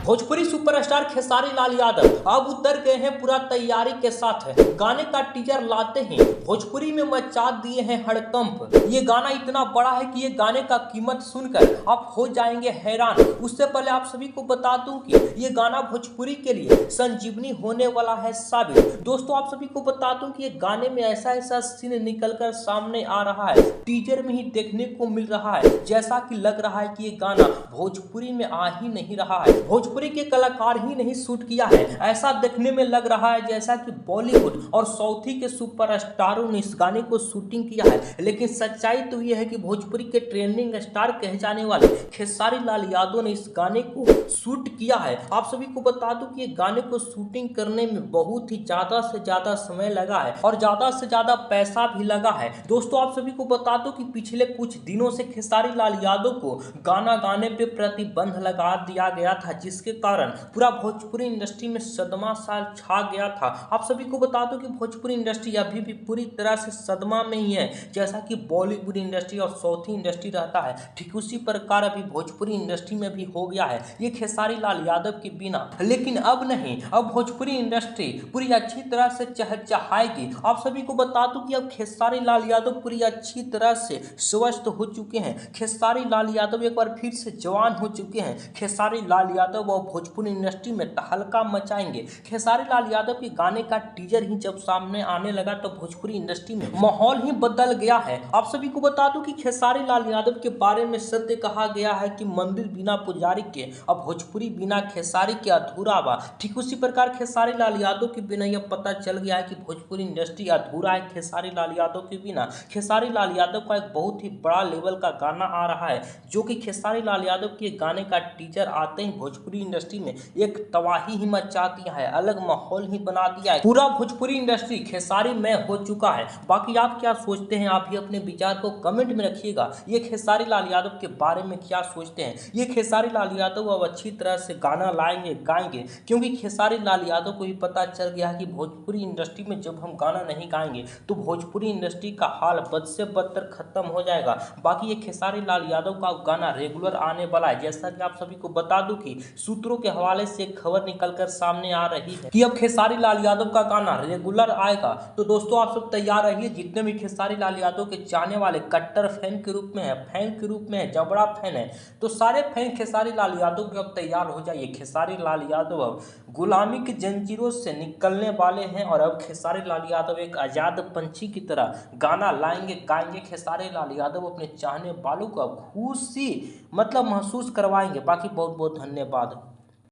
Bhojpuri superstar Khesari Lal Yadav अब उतर गए हैं पूरा तैयारी के साथ है। गाने का टीजर लाते ही भोजपुरी में मचा दिए हैं हड़कंप। ये गाना इतना बड़ा है कि ये गाने का कीमत सुनकर आप हो जाएंगे हैरान। उससे पहले आप सभी को बता दूं कि ये गाना भोजपुरी के लिए संजीवनी होने वाला है साबित। दोस्तों आप सभी को बता दूं कि ये गाने में ऐसा ऐसा सीन निकलकर सामने आ रहा है, टीजर में ही देखने को मिल रहा है, जैसा कि लग रहा है कि ये गाना भोजपुरी में आ ही नहीं रहा है, भोजपुरी के कलाकार ही नहीं शूट किया है। ऐसा देखने में लग रहा है जैसा कि बॉलीवुड और साउथी के सुपरस्टारों ने इस गाने को शूटिंग किया है। लेकिन सच्चाई तो यह है कि भोजपुरी के ट्रेंडिंग स्टार कहे जाने वाले खेसारी लाल यादव ने इस गाने को शूट किया है। आप सभी को बता दूं कि ये गाने को शूटिंग करने में बहुत ही ज्यादा से ज्यादा समय लगा है और ज्यादा से ज्यादा पैसा भी लगा है। दोस्तों आप सभी को बता दूं कि पिछले कुछ दिनों से खेसारी लाल यादव को गाना गाने पे प्रतिबंध लगा दिया गया था, जिसके कारण पूरा भोजपुरी इंडस्ट्री में सदमा सा छा गया था। आप सभी को बता दो कि भोजपुरी इंडस्ट्री अभी भी पूरी तरह से सदमा में ही है, जैसा कि बॉलीवुड इंडस्ट्री और साउथी इंडस्ट्री रहता है, ठीक उसी प्रकार अभी भोजपुरी इंडस्ट्री में भी हो गया है ये खेसारी लाल यादव के बिना। लेकिन अब नहीं, अब भोजपुरी इंडस्ट्री पूरी अच्छी तरह से चहचहाएगी। आप सभी को बता दूं कि अब खेसारी लाल यादव पूरी अच्छी तरह से स्वस्थ हो चुके हैं। खेसारी लाल यादव एक बार फिर से जवान हो चुके हैं। खेसारी लाल यादव और भोजपुरी इंडस्ट्री में तहलका मचाएंगे। खेसारी लाल यादव के गाने का टीजर ही जब सामने आने लगा तो भोजपुरी इंडस्ट्री में माहौल ही बदल गया है। आप सभी को बता दूं कि खेसारी लाल यादव के बारे में सत्य कहा गया है कि मंदिर बिना पुजारी के और भोजपुरी बिना खेसारी के अधूरा बा। ठीक उसी प्रकार खेसारी लाल यादव के बिना यह पता चल गया है कि भोजपुरी इंडस्ट्री अधूरा है खेसारी लाल यादव के बिना। खेसारी लाल यादव का एक बहुत ही बड़ा लेवल का गाना आ रहा है, जो कि खेसारी लाल यादव के गाने का टीजर आते ही भोजपुरी इंडस्ट्री में एक तबाही ही मचा दिया है, अलग माहौल ही बना दिया है। पूरा भोजपुरी इंडस्ट्री खेसारी में हो चुका है। बाकी आप क्या सोचते हैं, आप भी अपने विचार को कमेंट में रखिएगा। ये खेसारी लाल यादव के बारे में क्या सोचते हैं। ये खेसारी लाल यादव अब अच्छी तरह से गाना लाएंगे, गाएंगे, क्योंकि खेसारी लाल यादव को भी पता चल गया है कि भोजपुरी इंडस्ट्री में जब हम गाना नहीं गाएंगे तो भोजपुरी इंडस्ट्री का हाल बद से बदतर खत्म हो जाएगा। बाकी ये खेसारी लाल यादव का गाना रेगुलर आने वाला है, जैसा कि आप सभी को बता दूं कि सूत्रों के हवाले से एक खबर निकलकर सामने आ रही है कि अब खेसारी लाल यादव का गाना रेगुलर आएगा। तो दोस्तों आप सब तैयार रहिए, जितने भी खेसारी लाल यादव के चाहने वाले कट्टर फैन के रूप में है, फैन के रूप में है, जबड़ा फैन है, तो सारे फैन खेसारी लाल यादव के अब तैयार हो जाइए। खेसारी लाल यादव अब गुलामी की जंजीरों से निकलने वाले हैं और अब खेसारी लाल यादव एक आजाद पंछी की तरह गाना लाएंगे, गाएंगे। खेसारी लाल यादव अपने चाहने वालों को खुशी महसूस करवाएंगे। बाकी बहुत बहुत धन्यवाद।